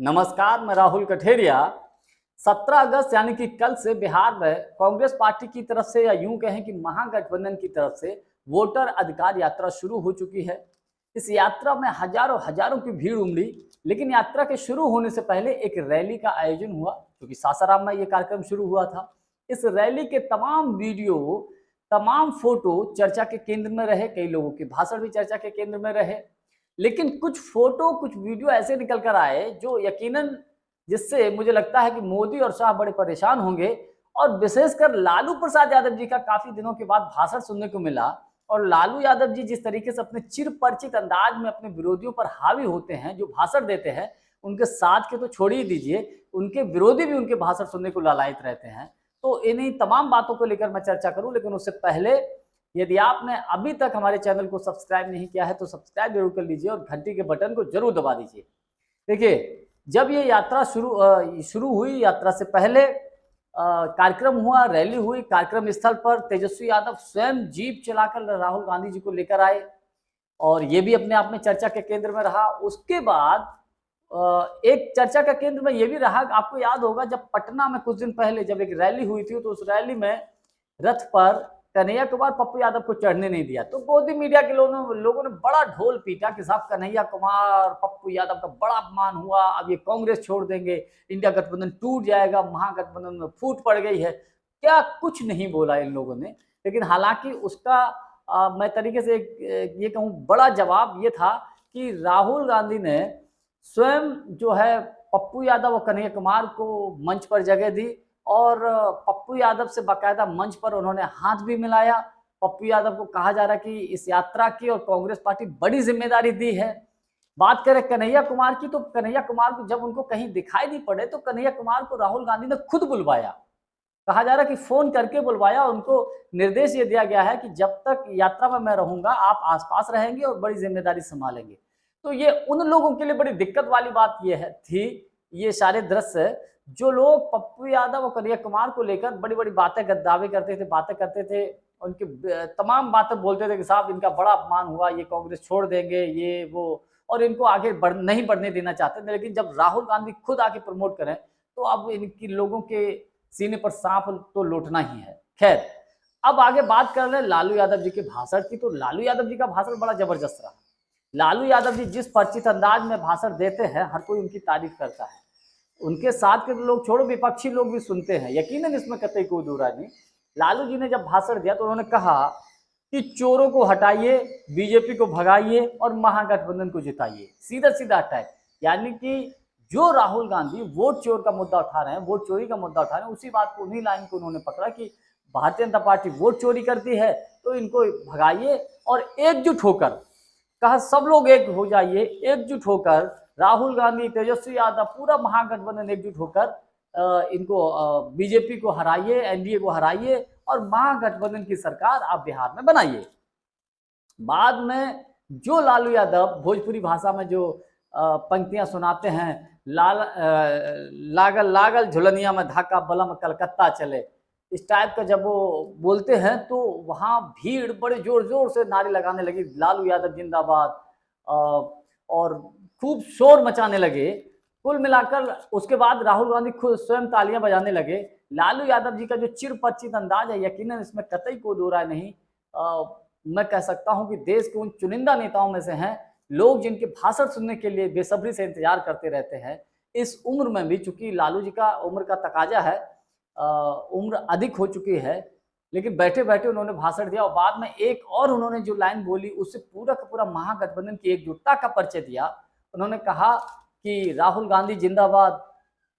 नमस्कार, मैं राहुल कठेरिया। 17 अगस्त यानी कि कल से बिहार में कांग्रेस पार्टी की तरफ से या यूं कहें कि महागठबंधन की तरफ से वोटर अधिकार यात्रा शुरू हो चुकी है। इस यात्रा में हजारों हजारों की भीड़ उमड़ी, लेकिन यात्रा के शुरू होने से पहले एक रैली का आयोजन हुआ, क्योंकि सासाराम में ये कार्यक्रम शुरू हुआ था। इस रैली के तमाम वीडियो, तमाम फोटो चर्चा के केंद्र में रहे, कई लोगों के भाषण भी चर्चा के केंद्र में रहे। लेकिन कुछ फोटो, कुछ वीडियो ऐसे निकल कर आए जो यकीनन, जिससे मुझे लगता है कि मोदी और शाह बड़े परेशान होंगे। और विशेषकर लालू प्रसाद यादव जी का काफी दिनों के बाद भाषण सुनने को मिला, और लालू यादव जी जिस तरीके से अपने चिरपरिचित अंदाज में अपने विरोधियों पर हावी होते हैं, जो भाषण देते हैं, उनके साथ के तो छोड़ ही दीजिए, उनके विरोधी भी उनके भाषण सुनने को लालायित रहते हैं। तो इन्हीं तमाम बातों को लेकर मैं चर्चा करूं, लेकिन उससे पहले यदि आपने अभी तक हमारे चैनल को सब्सक्राइब नहीं किया है तो सब्सक्राइब जरूर कर लीजिए और घंटी के बटन को जरूर दबा दीजिए। देखिए, जब ये यात्रा शुरू हुई, यात्रा से पहले कार्यक्रम हुआ, रैली हुई। कार्यक्रम स्थल पर तेजस्वी यादव स्वयं जीप चलाकर राहुल गांधी जी को लेकर आए, और ये भी अपने आप में चर्चा के केंद्र में रहा। उसके बाद एक चर्चा का केंद्र में ये भी रहा, आपको याद होगा जब पटना में कुछ दिन पहले जब एक रैली हुई थी, तो उस रैली में रथ पर कन्हैया कुमार पप्पू यादव को चढ़ने नहीं दिया, तो गोदी मीडिया के लोगों ने बड़ा ढोल पीटा कि साहब कन्हैया कुमार पप्पू यादव का बड़ा अपमान हुआ, अब ये कांग्रेस छोड़ देंगे, इंडिया गठबंधन टूट जाएगा, महागठबंधन में फूट पड़ गई है। क्या कुछ नहीं बोला इन लोगों ने, लेकिन हालांकि उसका मैं तरीके से ये कहूँ बड़ा जवाब ये था कि राहुल गांधी ने स्वयं जो है पप्पू यादव और कन्हैया कुमार को मंच पर जगह दी, और पप्पू यादव से बाकायदा मंच पर उन्होंने हाथ भी मिलाया। पप्पू यादव को कहा जा रहा है कि इस यात्रा की और कांग्रेस पार्टी बड़ी जिम्मेदारी दी है। बात करें कन्हैया कुमार की, तो कन्हैया कुमार को जब उनको कहीं दिखाई नहीं पड़े तो कन्हैया कुमार को राहुल गांधी ने खुद बुलवाया। कहा जा रहा है कि फोन करके बुलवाया, उनको निर्देश ये दिया गया है कि जब तक यात्रा में मैं रहूंगा आप आसपास रहेंगे और बड़ी जिम्मेदारी संभालेंगे। तो ये उन लोगों के लिए बड़ी दिक्कत वाली बात ये है थी, ये सारे दृश्य, जो लोग पप्पू यादव और कन्हैया कुमार को लेकर बड़ी बड़ी बातें दावे करते थे, बातें करते थे, उनकी तमाम बातें बोलते थे कि साहब इनका बड़ा अपमान हुआ, ये कांग्रेस छोड़ देंगे, ये वो, और इनको आगे नहीं बढ़ने देना चाहते थे। लेकिन जब राहुल गांधी खुद आके प्रमोट करें, तो अब इनकी लोगों के सीने पर सांप तो लौटना ही है। खैर, अब आगे बात कर रहे हैं लालू यादव जी के भाषण की। तो लालू यादव जी का भाषण बड़ा जबरदस्त रहा। लालू यादव जी जिस परिचित अंदाज में भाषण देते हैं, हर कोई उनकी तारीफ करता है। उनके साथ के लोग छोड़ो, विपक्षी लोग भी सुनते हैं, यकीनन इसमें कतई कोई दो राय नहीं। लालू जी ने जब भाषण दिया तो उन्होंने कहा कि चोरों को हटाइए, बीजेपी को भगाइए और महागठबंधन को जिताइए। सीधा सीधा अटैक, यानी कि जो राहुल गांधी वोट चोर का मुद्दा उठा रहे हैं, वोट चोरी का मुद्दा उठा रहे हैं, उसी बात को, उन्हीं लाइन को उन्होंने पकड़ा कि भारतीय जनता पार्टी वोट चोरी करती है, तो इनको भगाइए और एकजुट होकर, कहा सब लोग एक हो जाइए, एकजुट होकर राहुल गांधी, तेजस्वी यादव, पूरा महागठबंधन एकजुट होकर इनको बीजेपी को हराइए, एनडीए को हराइए और महागठबंधन की सरकार आप बिहार में बनाइए। बाद में जो लालू यादव भोजपुरी भाषा में जो पंक्तियां सुनाते हैं, लागल लागल झुलनिया में धाका बलम कलकत्ता चले, इस टाइप का जब वो बोलते हैं तो वहाँ भीड़ बड़े जोर जोर से नारे लगाने लगी, लालू यादव जिंदाबाद, और खूब शोर मचाने लगे। कुल मिलाकर उसके बाद राहुल गांधी खुद स्वयं तालियां बजाने लगे। लालू यादव जी का जो चिरपरिचित अंदाज है, यकीनन इसमें कतई कोई दो राय नहीं। मैं कह सकता हूं कि देश के उन चुनिंदा नेताओं में से हैं, लोग जिनके भाषण सुनने के लिए बेसब्री से इंतजार करते रहते हैं। इस उम्र में भी, चूंकि लालू जी का उम्र का तकाजा है, उम्र अधिक हो चुकी है, लेकिन बैठे बैठे उन्होंने भाषण दिया, और बाद में एक और उन्होंने जो लाइन बोली उससे पूरा का पूरा महागठबंधन की एकजुटता का परिचय दिया। उन्होंने कहा कि राहुल गांधी जिंदाबाद,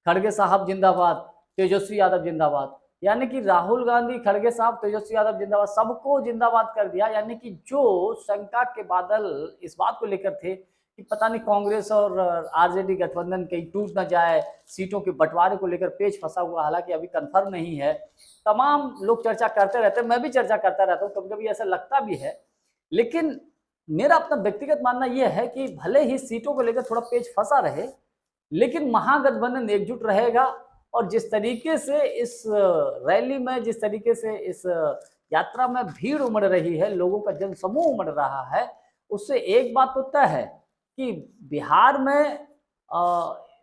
खड़गे साहब जिंदाबाद, तेजस्वी यादव जिंदाबाद। यानी कि राहुल गांधी, खड़गे साहब, तेजस्वी यादव जिंदाबाद, सबको जिंदाबाद कर दिया। यानी कि जो शंका के बादल इस बात को लेकर थे कि पता नहीं कांग्रेस और आरजेडी गठबंधन कहीं टूट ना जाए, सीटों के बंटवारे को लेकर पेच फंसा हुआ, हालांकि अभी कंफर्म नहीं है। तमाम लोग चर्चा करते रहते हैं, मैं भी चर्चा करता रहता हूँ, कभी कभी ऐसा लगता भी है। लेकिन मेरा अपना व्यक्तिगत मानना यह है कि भले ही सीटों को लेकर थोड़ा पेच फंसा रहे, लेकिन महागठबंधन एकजुट रहेगा। और जिस तरीके से इस रैली में, जिस तरीके से इस यात्रा में भीड़ उमड़ रही है, लोगों का जनसमूह उमड़ रहा है, उससे एक बात तो तय है कि बिहार में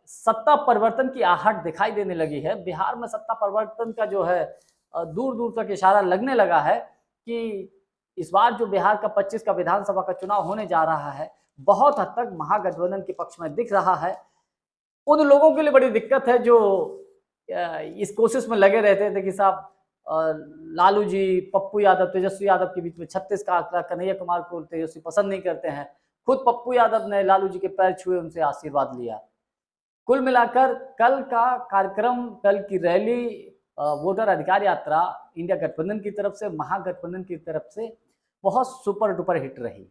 सत्ता परिवर्तन की आहट दिखाई देने लगी है। बिहार में सत्ता परिवर्तन का जो है दूर दूर तक इशारा लगने लगा है कि इस बार जो बिहार का 25 का विधानसभा का चुनाव होने जा रहा है, बहुत हद तक महागठबंधन के पक्ष में दिख रहा है। उन लोगों के लिए बड़ी दिक्कत है जो इस कोशिश में लगे रहते थे कि साहब लालू जी, पप्पू यादव, तेजस्वी यादव के बीच में 36 का आंकड़ा, कन्हैया कुमार को तेजस्वी पसंद नहीं करते हैं। खुद पप्पू यादव ने लालू जी के पैर छुए, उनसे आशीर्वाद लिया। कुल मिलाकर कल का कार्यक्रम, कल की रैली, वोटर अधिकार यात्रा इंडिया गठबंधन की तरफ से, महागठबंधन की तरफ से बहुत सुपर डुपर हिट रही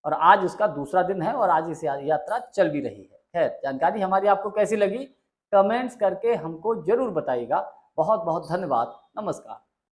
और आज उसका दूसरा दिन है और आज इस यात्रा चल भी रही है। खैर, जानकारी हमारी आपको कैसी लगी कमेंट्स करके हमको जरूर बताइएगा। बहुत बहुत धन्यवाद। नमस्कार।